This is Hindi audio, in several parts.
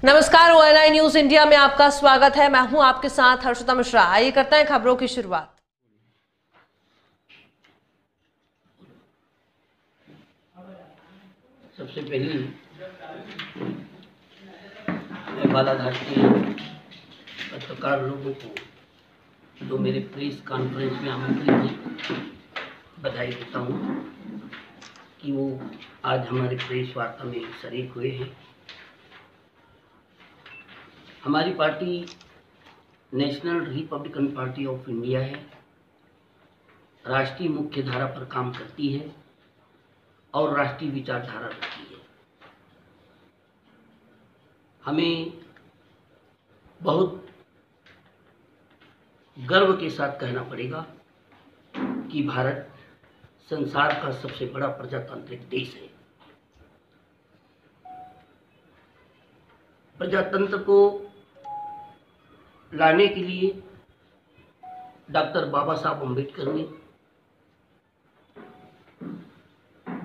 नमस्कार, ONI न्यूज इंडिया में आपका स्वागत है। मैं हूं आपके साथ हर्षिता मिश्रा। आइए करते हैं खबरों की शुरुआत। सबसे पहले मैं बालाघाट के पत्रकार लोगों को जो मेरे प्रेस कॉन्फ्रेंस में आमंत्रित थे बधाई देता हूँ कि वो आज हमारे प्रेस वार्ता में शरीक हुए हैं। हमारी party national Republican party of India है, राष्ट्रीय मुख्य धारा पर काम करती है और राष्ट्रीय विचारधारा रखती है। हमें बहुत गर्व के साथ कहना पड़ेगा कि भारत संसार का सबसे बड़ा प्रजातांत्रिक देश है। प्रजातंत्र को लाने के लिए डॉक्टर बाबा साहब अम्बेडकर ने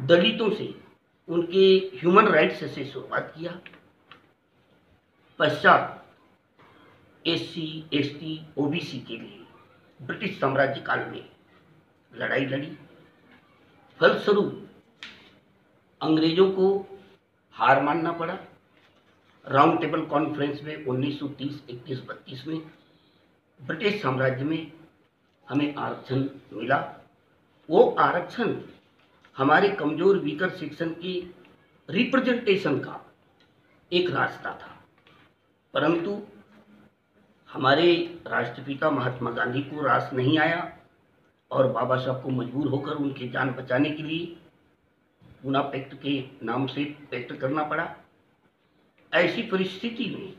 दलितों से, उनके ह्यूमन राइट्स से शुरुआत किया। पश्चात SC, ST, OBC के लिए ब्रिटिश साम्राज्य काल में लड़ाई लड़ी। फलस्वरूप अंग्रेजों को हार मानना पड़ा। राउंड टेबल कॉन्फ्रेंस में 1930, 31, 32 में ब्रिटिश साम्राज्य में हमें आरक्षण मिला। वो आरक्षण हमारे कमजोर वीकर सेक्शन के रिप्रेजेंटेशन का एक रास्ता था, परंतु हमारे राष्ट्रपिता महात्मा गांधी को रास नहीं आया और बाबा साहब को मजबूर होकर उनकी जान बचाने के लिए पूना पैक्ट के नाम से पैक्ट करना पड़ा। ऐसी परिस्थिति में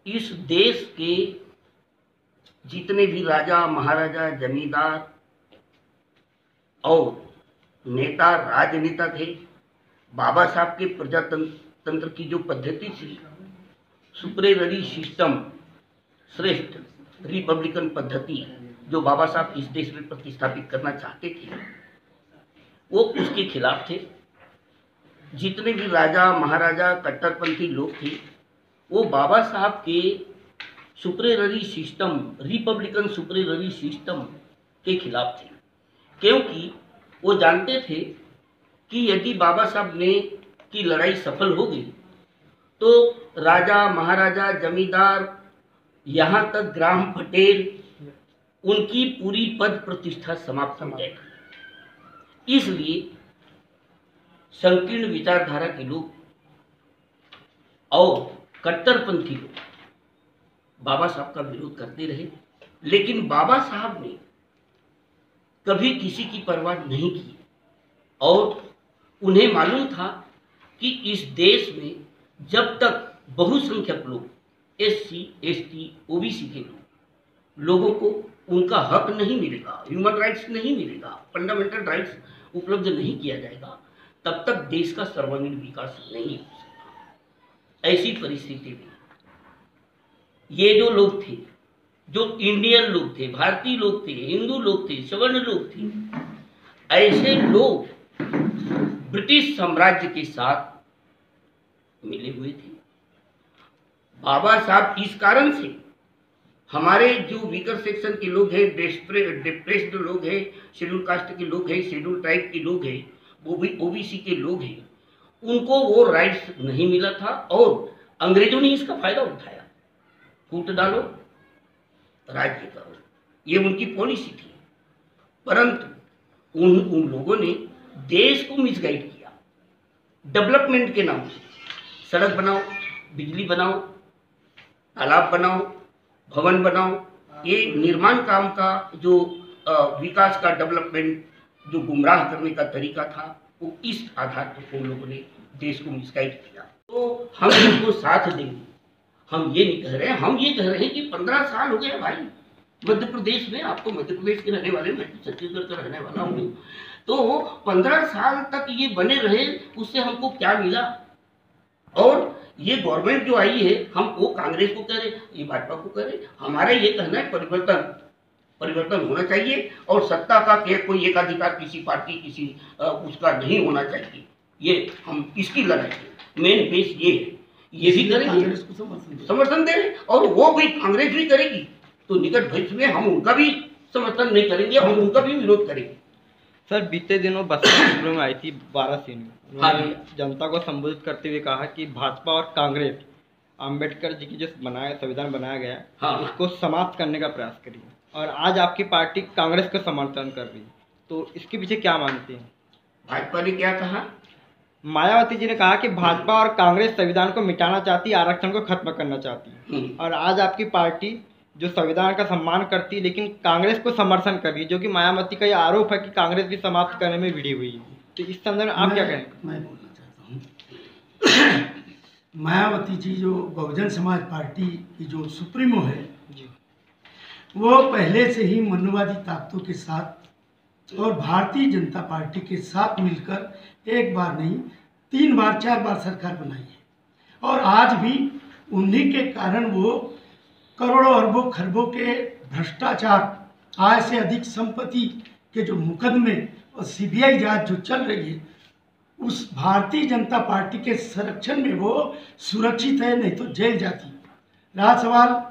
इस देश के जितने भी राजा, महाराजा, जमींदार और नेता, राजनेता थे, बाबा साहब के प्रजातंत्र की जो पद्धति थी, सुपरेररी सिस्टम, श्रेष्ठ रिपब्लिकन पद्धति जो बाबा साहब इस देश में प्रतिस्थापित करना चाहते थे, वो उसके खिलाफ थे। जितने भी राजा, महाराजा, कट्टरपंथी लोग थे, वो बाबा साहब के सुपरेररी सिस्टम, रिपब्लिकन सुपरेररी सिस्टम के खिलाफ थे, क्योंकि वो जानते थे कि यदि बाबा साहब ने की लड़ाई सफल हो गई तो राजा, महाराजा, जमींदार, यहाँ तक ग्राम पटेल, उनकी पूरी पद प्रतिष्ठा समाप्त हो जाएगी। इसलिए संकीर्ण विचारधारा के लोग और कट्टरपंथी लोग बाबा साहब का विरोध करते रहे, लेकिन बाबा साहब ने कभी किसी की परवाह नहीं की और उन्हें मालूम था कि इस देश में जब तक बहुसंख्यक लोग, SC, ST, OBC के लोगों को उनका हक नहीं मिलेगा, ह्यूमन राइट्स नहीं मिलेगा, फंडामेंटल राइट्स उपलब्ध नहीं किया जाएगा, तब तक देश का सर्वांगीण विकास नहीं हो सकता। ऐसी परिस्थिति में ये जो लोग थे, जो इंडियन लोग थे, भारतीय लोग थे, हिंदू लोग थे, सवर्ण लोग थे, ऐसे लोग ब्रिटिश साम्राज्य के साथ मिले हुए थे। बाबा साहब इस कारण से हमारे जो वीकर सेक्शन के लोग हैं, डिप्रेस्ड लोग हैं, शेड्यूल कास्ट के लोग हैं, शेड्यूल ट्राइब के लोग हैं, वो भी OBC के लोग हैं, उनको वो राइट्स नहीं मिला था और अंग्रेजों ने इसका फायदा उठाया। फूट डालो, राज्य करो, ये उनकी पॉलिसी थी। परंतु उन लोगों ने देश को मिसगाइड किया। डेवलपमेंट के नाम से सड़क बनाओ, बिजली बनाओ, तालाब बनाओ, भवन बनाओ, ये निर्माण काम का जो विकास का डेवलपमेंट जो गुमराह करने का तरीका था, वो इस आधार पर उन लोगों ने देश को मिसगाइड किया। तो हम इनको साथ देंगे। हम ये नहीं कह रहे हैं, हम ये कह रहे हैं कि 15 साल हो गए भाई मध्य प्रदेश में। आप तो मध्य प्रदेश के रहने वाले, मैं तो छत्तीसगढ़ का रहने वाला हूँ। तो 15 साल तक ये बने रहे, उससे हमको क्या मिला? और ये गवर्नमेंट जो आई है, हम वो कांग्रेस को कह रहे, ये भाजपा को कह रहे, हमारा ये कहना है परिवर्तन होना चाहिए और सत्ता का कोई एकाधिकार किसी पार्टी, किसी उसका नहीं होना चाहिए। ये हम इसकी लड़ाई है। मेन बेस ये है, ये भी करेंगे, कांग्रेस को समर्थन दे रहे, और वो भी कांग्रेस भी करेगी, तो निकट भविष्य में हम उनका भी समर्थन नहीं करेंगे, हम उनका भी विरोध करेंगे। सर, बीते दिनों बसपा क्षेत्रों में आई थी 12 सीटें, हाँ उन्होंने जनता को संबोधित करते हुए कहा कि भाजपा और कांग्रेस अंबेडकर जी की जो संविधान बनाया गया है, हाँ। उसको समाप्त करने का प्रयास करिए, और आज आपकी पार्टी कांग्रेस का समर्थन कर रही है, तो इसके पीछे क्या मानते हैं? भाजपा ने क्या कहा? मायावती जी ने कहा कि भाजपा और कांग्रेस संविधान को मिटाना चाहती है, आरक्षण को खत्म करना चाहती है, और आज आपकी पार्टी जो संविधान का सम्मान करती है लेकिन कांग्रेस को समर्थन कर रही है, जो कि मायावती का ये आरोप है कि कांग्रेस भी समाप्त करने में भिड़ी हुई है। तो इस संदर्भ में आप क्या कहेंगे? मैं बोलना चाहता हूँ, मायावती जी जो बहुजन समाज पार्टी की जो सुप्रीमो है जी, वो पहले से ही मनुवादी ताकतों के साथ और भारतीय जनता पार्टी के साथ मिलकर एक बार नहीं 3 बार 4 बार सरकार बनाई है, और आज भी उन्हीं के कारण वो करोड़ों अरबों खरबों के भ्रष्टाचार, आय से अधिक संपत्ति के जो मुकदमे और सीबीआई जांच जो चल रही है, उस भारतीय जनता पार्टी के संरक्षण में वो सुरक्षित है, नहीं तो जेल जाती। रहा सवाल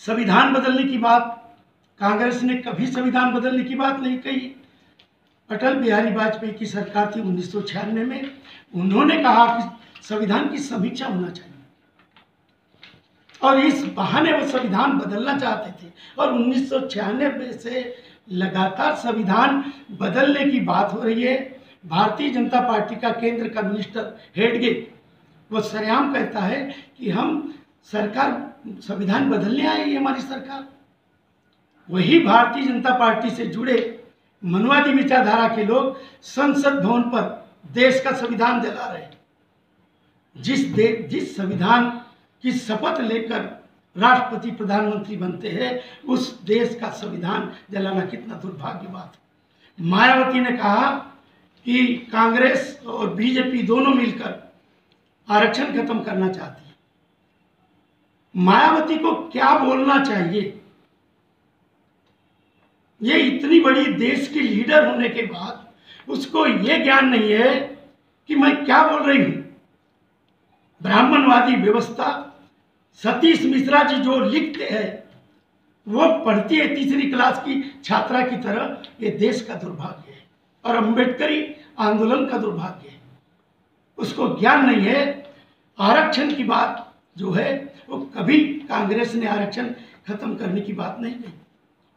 संविधान बदलने की बात, कांग्रेस ने कभी संविधान बदलने की बात नहीं कही। अटल बिहारी वाजपेयी की सरकार थी 1996 में, उन्होंने कहा कि संविधान की समीक्षा होना चाहिए, और इस बहाने वो संविधान बदलना चाहते थे, और 1996 से लगातार संविधान बदलने की बात हो रही है। भारतीय जनता पार्टी का केंद्र का मिनिस्टर हेडगे वो सरेआम कहता है कि हम सरकार संविधान बदलने आई है हमारी सरकार। वही भारतीय जनता पार्टी से जुड़े मनुवादी विचारधारा के लोग संसद भवन पर देश का संविधान जला रहे हैं। जिस संविधान की शपथ लेकर राष्ट्रपति प्रधानमंत्री बनते हैं, उस देश का संविधान जलाना कितना दुर्भाग्य बात है। मायावती ने कहा कि कांग्रेस और बीजेपी दोनों मिलकर आरक्षण खत्म करना चाहती है। मायावती को क्या बोलना चाहिए? ये इतनी बड़ी देश की लीडर होने के बाद उसको ये ज्ञान नहीं है कि मैं क्या बोल रही हूं। ब्राह्मणवादी व्यवस्था, सतीश मिश्रा जी जो लिखते हैं वो पढ़ती है 3री क्लास की छात्रा की तरह। ये देश का दुर्भाग्य है और अम्बेडकरी आंदोलन का दुर्भाग्य है। उसको ज्ञान नहीं है। आरक्षण की बात जो है वो कभी कांग्रेस ने आरक्षण खत्म करने की बात नहीं कही,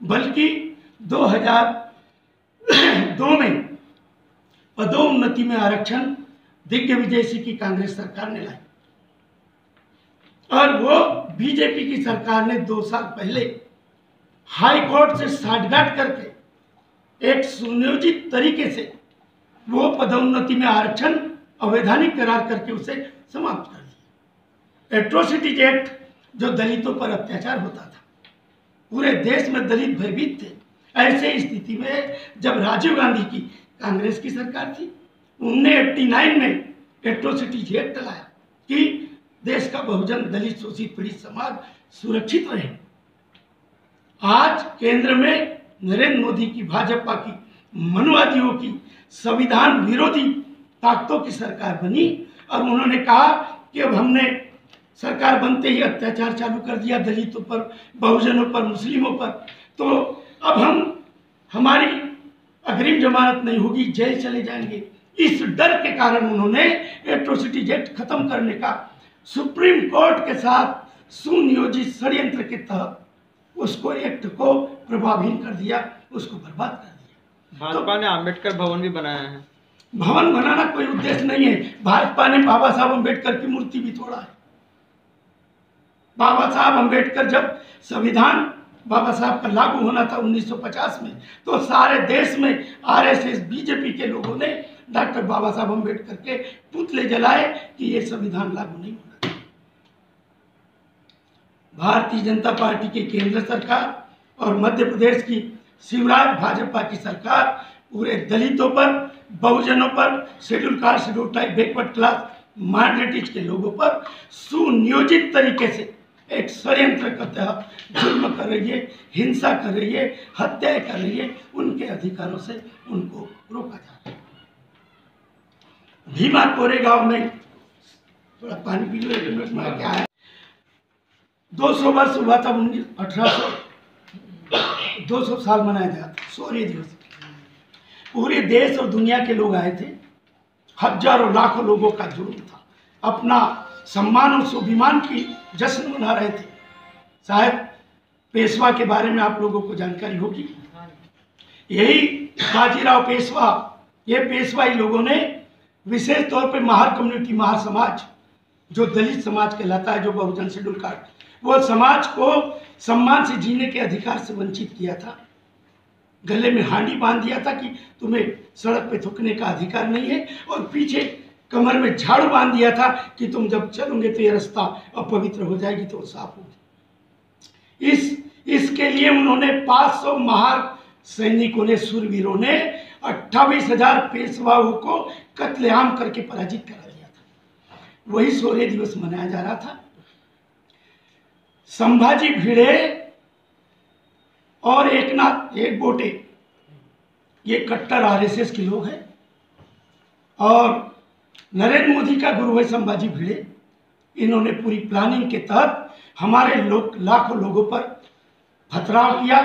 बल्कि 2002 में पदोन्नति में आरक्षण दिग्विजय सिंह की कांग्रेस सरकार ने लाई, और वो बीजेपी की सरकार ने 2 साल पहले हाई कोर्ट से साठगांठ करके एक सुनियोजित तरीके से वो पदोन्नति में आरक्षण अवैधानिक करार करके उसे समाप्त कर दिया। एट्रोसिटीज एक्ट जो दलितों पर अत्याचार होता था, पूरे देश में दलित भयभीत थे। ऐसे स्थिति में जब राजीव गांधी की कांग्रेस की सरकार थी, उनने 89 में एट्रोसिटीज एक्ट लाया कि देश का बहुजन दलित शोषित पीड़ित समाज सुरक्षित रहे। आज केंद्र में नरेंद्र मोदी की, भाजपा की, मनुवादियों की, संविधान विरोधी ताकतों की सरकार बनी, और उन्होंने कहा कि अब हमने सरकार बनते ही अत्याचार चालू कर दिया दलितों पर, बहुजनों पर, मुस्लिमों पर, तो अब हमारी अग्रिम जमानत नहीं होगी, जेल चले जाएंगे। इस डर के कारण उन्होंने एट्रोसिटीज एक्ट खत्म करने का सुप्रीम कोर्ट के साथ सुनियोजित षड्यंत्र के तहत उसको एक्ट को प्रभावहीन कर दिया, उसको बर्बाद कर दिया। भाजपा ने अंबेडकर भवन भी बनाया है। भवन बनाना कोई उद्देश्य नहीं है। भाजपा ने बाबा साहब अम्बेडकर की मूर्ति भी तोड़ा है। बाबा साहब अम्बेडकर, जब संविधान बाबा साहब का लागू होना था 1950 में, तो सारे देश में आरएसएस, बीजेपी के लोगों ने डॉक्टर बाबा साहब अम्बेडकर के पुतले जलाए कि ये संविधान लागू नहीं होना चाहिए। भारतीय जनता पार्टी की केंद्र सरकार और मध्य प्रदेश की शिवराज भाजपा की सरकार पूरे दलितों पर, बहुजनों पर, schedule caste, schedule tribe, backward class, minorities के लोगों पर सुनियोजित तरीके से एक षड्यंत्र के तहत जुल्म कर रही है, हिंसा कर रही है, हत्याएं कर रही है। उनके अधिकारों से उनको रोका जाता है। भीमा कोरेगांव में थोड़ा पानी पी लो, 1 मिनट में क्या है। 200 वर्ष हुआ था 200 साल मनाया जाता शौर्य दिवस। पूरे देश और दुनिया के लोग आए थे, हजारों लाखों लोगों का जुर्म था, अपना सम्मान और स्वाभिमान की जश्न मना रहे थे। शायद पेशवा के बारे में आप लोगों को जानकारी होगी। यही बाजीराव पेशवा, ये पेशवाई लोगों ने विशेष तौर पे महार कम्युनिटी, महार समाज जो दलित समाज कहलाता है, जो बहुजन शेड्यूल कास्ट, वो समाज को सम्मान से जीने के अधिकार से वंचित किया था। गले में हांडी बांध दिया था कि तुम्हें सड़क पे थूकने का अधिकार नहीं है, और पीछे कमर में झाड़ू बांध दिया था कि तुम जब चलोगे तो ये रास्ता अपवित्र हो जाएगी, तो साफ होगी। इसके लिए उन्होंने 500 महार सैनिकों ने, शूरवीरों ने 28,000 पेशवाओं को कत्लेआम करके पराजित करा दिया था। वही शौर्य दिवस मनाया जा रहा था। संभाजी भिड़े और एकनाथ एकबोटे, ये कट्टर आरएसएस के लोग हैं, और नरेंद्र मोदी का गुरु है संभाजी भिड़े। इन्होंने पूरी प्लानिंग के तहत हमारे लाखों लोगों पर पथराव किया,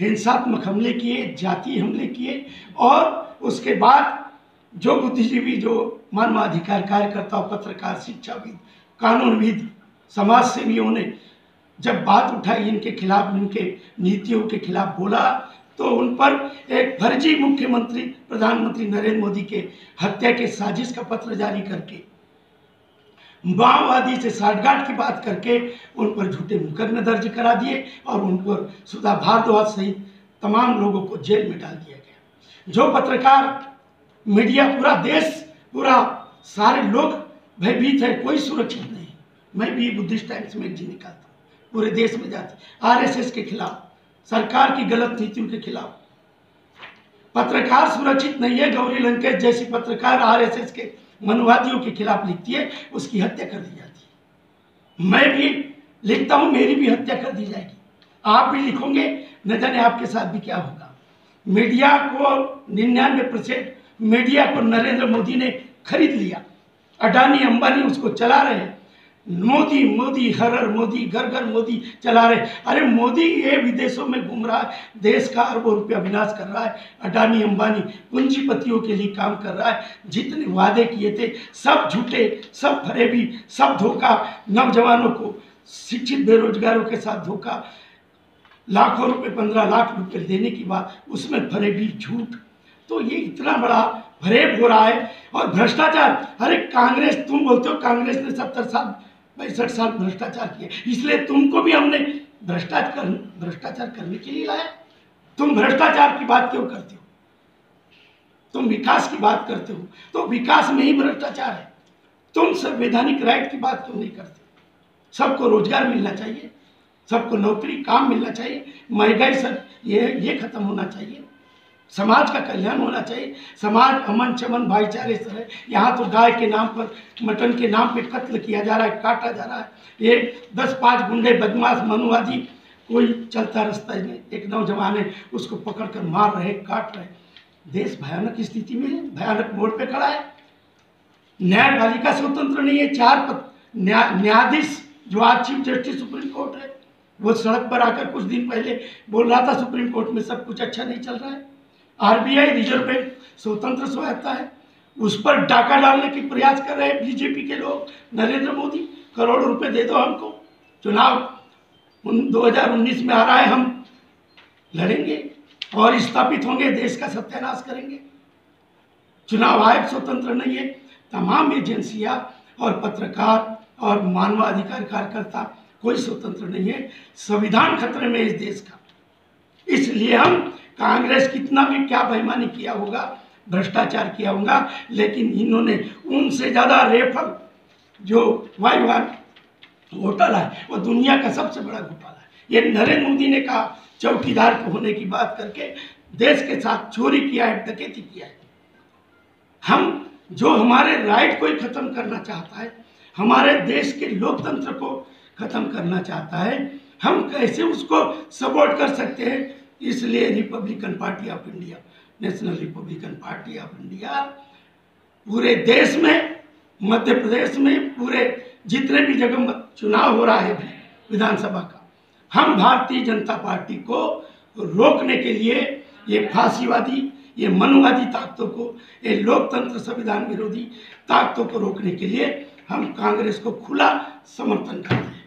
हिंसात्मक हमले किए, जातीय हमले किए, और उसके बाद जो बुद्धिजीवी, जो मानवाधिकार कार्यकर्ता, पत्रकार, शिक्षाविद, कानूनविद, समाज सेवियों ने जब बात उठाई इनके खिलाफ, इनके नीतियों के खिलाफ बोला, तो उन पर एक फर्जी मुख्यमंत्री प्रधानमंत्री नरेंद्र मोदी के हत्या के साजिश का पत्र जारी करके, माओवादी से साठगांठ की बात करके उन पर झूठे मुकदमे दर्ज करा दिए, और उन पर सुधा भारद्वाज सहित तमाम लोगों को जेल में डाल दिया गया। जो पत्रकार, मीडिया, पूरा देश, पूरा सारे लोग भयभीत है, कोई सुरक्षित नहीं। मैं भी बुद्धिस्ट टाइम्स मैगजीन निकालता हूँ, पूरे देश में जाती, आरएसएस के खिलाफ, सरकार की गलत नीतियों के खिलाफ। पत्रकार सुरक्षित नहीं है। गौरी लंकेश जैसी पत्रकार आरएसएस के मनवादियों के खिलाफ लिखती है, उसकी हत्या कर दी जाती है। मैं भी लिखता हूं, मेरी भी हत्या कर दी जाएगी। आप भी लिखोगे, न जाने आपके साथ भी क्या होगा। मीडिया को 99% मीडिया को नरेंद्र मोदी ने खरीद लिया। अडानी अंबानी उसको चला रहे हैं। मोदी मोदी, हर हर मोदी, घर घर मोदी चला रहे। अरे मोदी ये विदेशों में घूम रहा है, देश का अरबों रुपया विनाश कर रहा है। अडानी अंबानी पूंजीपतियों के लिए काम कर रहा है। जितने वादे किए थे सब झूठे, सब फरेबी, सब धोखा। नौजवानों को, शिक्षित बेरोजगारों के साथ धोखा, लाखों रुपए, 15 लाख रुपए देने की बात, उसमें फरेबी, झूठ। तो ये इतना बड़ा फरेब हो रहा है। और भ्रष्टाचार, अरे कांग्रेस, तुम बोलते हो कांग्रेस ने 70 साल 65 साल भ्रष्टाचार किया, इसलिए तुमको भी हमने भ्रष्टाचार करने के लिए लाया। तुम भ्रष्टाचार की बात क्यों करते हो? तुम विकास की बात करते हो, तो विकास में ही भ्रष्टाचार है। तुम संवैधानिक राइट की बात क्यों नहीं करते? सबको रोजगार मिलना चाहिए, सबको नौकरी, काम मिलना चाहिए, महंगाई सब ये खत्म होना चाहिए, समाज का कल्याण होना चाहिए, समाज अमन चमन भाईचारे से है। यहाँ तो गाय के नाम पर, मटन के नाम पे कत्ल किया जा रहा है, काटा जा रहा है। ये 10-5 गुंडे, बदमाश, मनुवादी, कोई चलता रास्ता में एक नौजवान है, उसको पकड़कर मार रहे, काट रहे। देश भयानक स्थिति में है, भयानक मोड़ पे खड़ा है। न्यायपालिका स्वतंत्र नहीं है। 4 न्यायाधीश जो आज चीफ जस्टिस सुप्रीम कोर्ट है, वो सड़क पर आकर कुछ दिन पहले बोल रहा था सुप्रीम कोर्ट में सब कुछ अच्छा नहीं चल रहा है। आरबीआई, रिजर्व बैंक स्वतंत्र स्वायत्ता है, उस पर डाका डालने की प्रयास कर रहे हैं बीजेपी के लोग। नरेंद्र मोदी, करोड़ों रुपए दे दो हमको, चुनाव 2019 में आ रहा है, हम लड़ेंगे और स्थापित होंगे, देश का सत्यानाश करेंगे। चुनाव आयोग स्वतंत्र नहीं है। तमाम एजेंसियां और पत्रकार और मानवाधिकार कार्यकर्ता कोई स्वतंत्र नहीं है। संविधान खतरे में इस देश का। इसलिए हम, कांग्रेस कितना भी क्या बेईमानी किया होगा, भ्रष्टाचार किया होगा, लेकिन इन्होंने उनसे ज़्यादा रेफल, जो वायुवान घोटाला है, वो दुनिया का सबसे बड़ा घोटाला है। ये नरेंद्र मोदी ने कहा, चौकीदार होने की बात करके देश के साथ चोरी किया है, डकैती किया है। हम, जो हमारे राइट को ही खत्म करना चाहता है, हमारे देश के लोकतंत्र को खत्म करना चाहता है, हम कैसे उसको सपोर्ट कर सकते हैं? इसलिए Republican party of India, national Republican party of India पूरे देश में मध्य प्रदेश में पूरे जितने भी जगह चुनाव हो रहा है विधानसभा का, हम भारतीय जनता पार्टी को रोकने के लिए ये फांसीवादी, ये मनुवादी ताकतों को, ये लोकतंत्र संविधान विरोधी ताकतों को रोकने के लिए हम कांग्रेस को खुला समर्थन करते हैं।